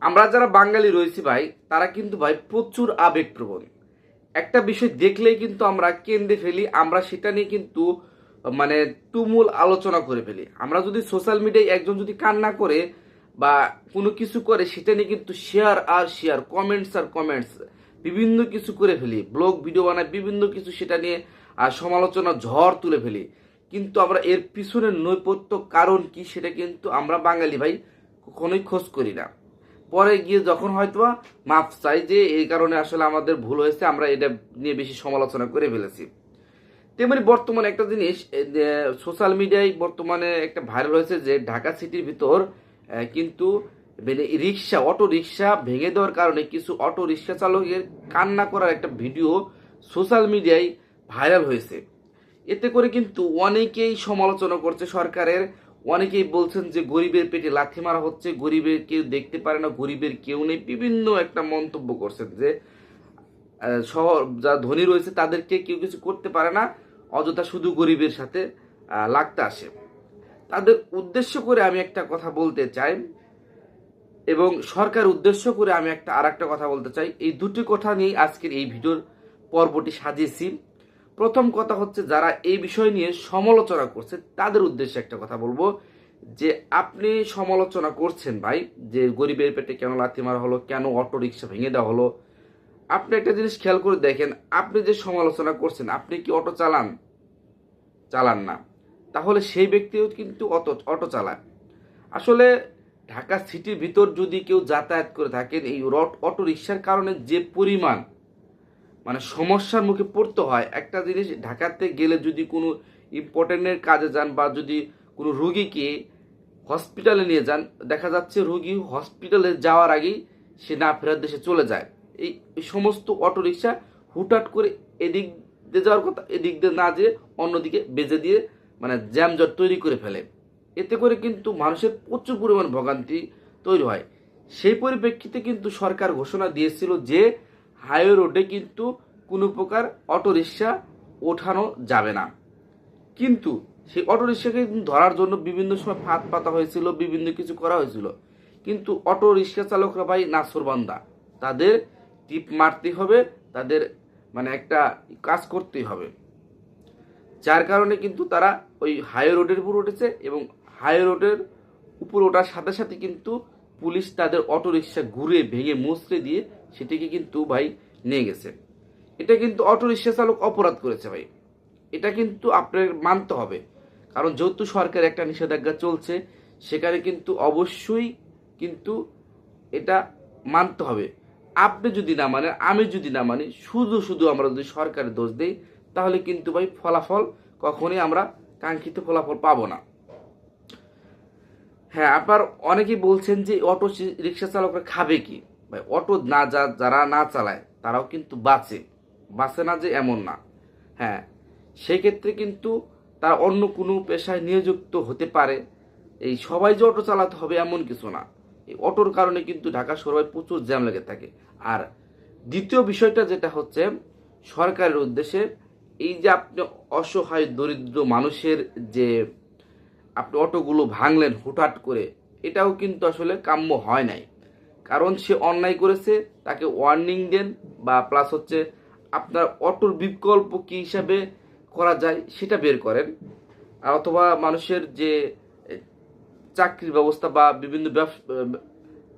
আমরা যারা বাঙালি রয়েছি ভাই, তারা কিন্তু ভাই প্রচুর আবেগপ্রবণ। একটা বিষয় দেখলেই কিন্তু আমরা কেঁদে ফেলি, আমরা সেটা নিয়ে কিন্তু মানে তুমুল আলোচনা করে ফেলি। আমরা যদি সোশ্যাল মিডিয়ায় একজন যদি কান্না করে বা কোনো কিছু করে, সেটা নিয়ে কিন্তু শেয়ার আর শেয়ার, কমেন্টস আর কমেন্টস, বিভিন্ন কিছু করে ফেলি, ব্লগ ভিডিও বানাই, বিভিন্ন কিছু সেটা নিয়ে আর সমালোচনা ঝড় তুলে ফেলি। কিন্তু আমরা এর পিছনের নৈপথ্য কারণ কি, সেটা কিন্তু আমরা বাঙালি ভাই কখনোই খোঁজ করি না। পরে গিয়ে যখন হয়তোবা মাপ চাই যে এই কারণে আসলে আমাদের ভুল হয়েছে, আমরা এটা নিয়ে বেশি সমালোচনা করে ফেলেছি। তেমনি বর্তমানে একটা জিনিস সোশ্যাল মিডিয়ায় বর্তমানে একটা ভাইরাল হয়েছে যে ঢাকা সিটির ভিতর কিন্তু রিক্সা, অটো রিক্সা ভেঙে দেওয়ার কারণে কিছু অটো রিক্সা চালকের কান্না করার একটা ভিডিও সোশ্যাল মিডিয়ায় ভাইরাল হয়েছে। এতে করে কিন্তু অনেকেই সমালোচনা করছে সরকারের, অনেকেই বলছেন যে গরিবের পেটে লাথি মারা হচ্ছে, গরিবের কেউ দেখতে পারে না, গরিবের কেউ নেই, বিভিন্ন একটা মন্তব্য করছেন যে শহর যারা ধনী রয়েছে তাদেরকে কেউ কিছু করতে পারে না, অযথা শুধু গরিবের সাথে লাগতে আসে। তাদের উদ্দেশ্য করে আমি একটা কথা বলতে চাই, এবং সরকার উদ্দেশ্য করে আমি আর একটা কথা বলতে চাই। এই দুটি কথা নিয়ে আজকের এই ভিডিওর পর্বটি সাজিয়েছি। প্রথম কথা হচ্ছে, যারা এই বিষয় নিয়ে সমালোচনা করছে তাদের উদ্দেশ্যে একটা কথা বলবো, যে আপনি সমালোচনা করছেন ভাই, যে গরিবের পেটে কেন লাথি মারা হলো, কেন অটো রিক্সা ভেঙে দেওয়া হলো। আপনি একটা জিনিস খেয়াল করে দেখেন, আপনি যে সমালোচনা করছেন, আপনি কি অটো চালান? চালান না। তাহলে সেই ব্যক্তিও কিন্তু অটো চালায়। আসলে ঢাকা সিটির ভিতর যদি কেউ যাতায়াত করে থাকেন, এই অটো রিক্সার কারণে যে পরিমাণ মানে সমস্যার মুখে পড়তে হয়। একটা জিনিস, ঢাকাতে গেলে যদি কোনো ইম্পর্টেন্টের কাজে যান বা যদি কোনো রুগীকে হসপিটালে নিয়ে যান, দেখা যাচ্ছে রুগী হসপিটালে যাওয়ার আগেই সে না ফেরার দেশে চলে যায়। এই সমস্ত অটোরিকশা হুটহাট করে এদিক দিয়ে যাওয়ার কথা, এদিক দিয়ে না যেয়ে অন্যদিকে বেজে দিয়ে মানে জ্যামজট তৈরি করে ফেলে। এতে করে কিন্তু মানুষের প্রচুর পরিমাণ ভোগান্তি তৈরি হয়। সেই পরিপ্রেক্ষিতে কিন্তু সরকার ঘোষণা দিয়েছিল যে হাইওয়ে রোডে কিন্তু কোনো প্রকার অটোরিকশা ওঠানো যাবে না। কিন্তু সেই অটোরিকশাকে ধরার জন্য বিভিন্ন সময় ফাঁদ পাতা হয়েছিল, বিভিন্ন কিছু করা হয়েছিল। কিন্তু অটো রিক্সা চালকরা ভাই নাছোড়বান্দা, তাদের টিপ মারতেই হবে, তাদের মানে একটা কাজ করতেই হবে। যার কারণে কিন্তু তারা ওই হাইওয়ে রোডের উপর উঠেছে, এবং হাইওয়ে রোডের উপর ওঠার সাথে সাথে কিন্তু পুলিশ তাদের অটো রিক্সা ঘুরে ভেঙে মুচড়ে দিয়ে সেটিকে কিন্তু ভাই নিয়ে গেছে। এটা কিন্তু অটো রিক্সা চালক অপরাধ করেছে ভাই, এটা কিন্তু আপনার মানতে হবে। কারণ যেহেতু সরকার একটা নিষেধাজ্ঞা চলছে, সেখানে কিন্তু অবশ্যই কিন্তু এটা মানতে হবে। আপনি যদি না মানেন, আমি যদি না মানি, শুধু শুধু আমরা যদি সরকারের দোষ দেই, তাহলে কিন্তু ভাই ফলাফল কখনোই আমরা কাঙ্ক্ষিত ফলাফল পাবো না। হ্যাঁ, আবার অনেকেই বলছেন যে অটো রিক্সা চালকরা খাবে কি? ভাই অটো না যারা না চালায় তারাও কিন্তু বাঁচে না যে এমন না। হ্যাঁ, সেই ক্ষেত্রে কিন্তু তারা অন্য কোনো পেশায় নিয়োজিত হতে পারে। এই সবাই যে অটো চালাতে হবে এমন কিছু না। এই অটোর কারণে কিন্তু ঢাকা শহরে প্রচুর জ্যাম লেগে থাকে। আর দ্বিতীয় বিষয়টা যেটা হচ্ছে সরকারের উদ্দেশ্যে, এই যে আপনি অসহায় দরিদ্র মানুষের যে আপনি অটোগুলো ভাঙলেন হুটহাট করে, এটাও কিন্তু আসলে কাম্য হয় নাই। কারণ সে অন্যায় করেছে, তাকে ওয়ার্নিং দেন, বা প্লাস হচ্ছে আপনার অটোর বিকল্প কী হিসাবে করা যায় সেটা বের করেন। আর অথবা মানুষের যে চাকরির ব্যবস্থা বা বিভিন্ন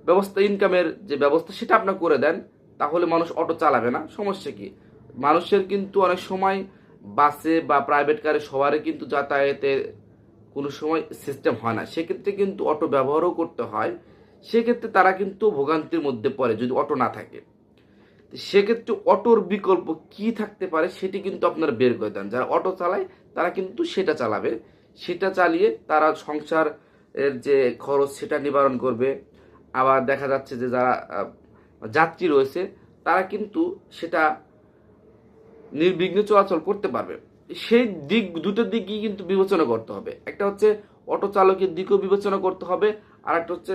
ব্যবস্থা, ইনকামের যে ব্যবস্থা, সেটা আপনার করে দেন। তাহলে মানুষ অটো চালাবে না। সমস্যা কি? মানুষের কিন্তু অনেক সময় বাসে বা প্রাইভেট কারে সবারই কিন্তু যাতায়াতের কোনো সময় সিস্টেম হয় না, সেক্ষেত্রে কিন্তু অটো ব্যবহারও করতে হয়। সেক্ষেত্রে তারা কিন্তু ভোগান্তির মধ্যে পড়ে যদি অটো না থাকে। সেক্ষেত্রে অটোর বিকল্প কি থাকতে পারে সেটি কিন্তু আপনারা বের করে দেন। যারা অটো চালায় তারা কিন্তু সেটা চালাবে, সেটা চালিয়ে তারা সংসার এর যে খরচ সেটা নিবারণ করবে। আবার দেখা যাচ্ছে যে যারা যাত্রী রয়েছে তারা কিন্তু সেটা নির্বিঘ্নে চলাচল করতে পারবে। সেই দুটো দিকই কিন্তু বিবেচনা করতে হবে। একটা হচ্ছে অটো চালকের দিকেও বিবেচনা করতে হবে, আর একটা হচ্ছে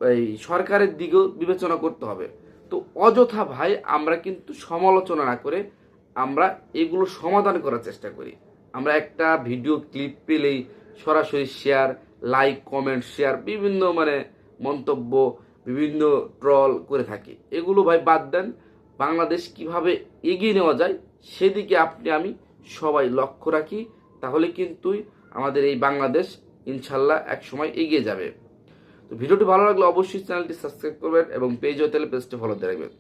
এই সরকারের দিকেও বিবেচনা করতে হবে। তো অযথা ভাই আমরা কিন্তু সমালোচনা না করে আমরা এগুলো সমাধান করার চেষ্টা করি। আমরা একটা ভিডিও ক্লিপ পেলেই সরাসরি শেয়ার, লাইক কমেন্ট শেয়ার বিভিন্ন মানে মন্তব্য বিভিন্ন ট্রল করে থাকি। এগুলো ভাই বাদ দেন, বাংলাদেশ কিভাবে এগিয়ে নেওয়া যায় সেদিকে আপনি আমি সবাই লক্ষ্য রাখি, তাহলে কিন্তু আমাদের এই বাংলাদেশ ইনশাল্লাহ এক সময় এগিয়ে যাবে। তো ভিডিওটি ভালো লাগলে অবশ্যই চ্যানেলটি সাবস্ক্রাইব করবেন এবং পেজ হতে পেজটি ফলো দিয়ে রাখবেন।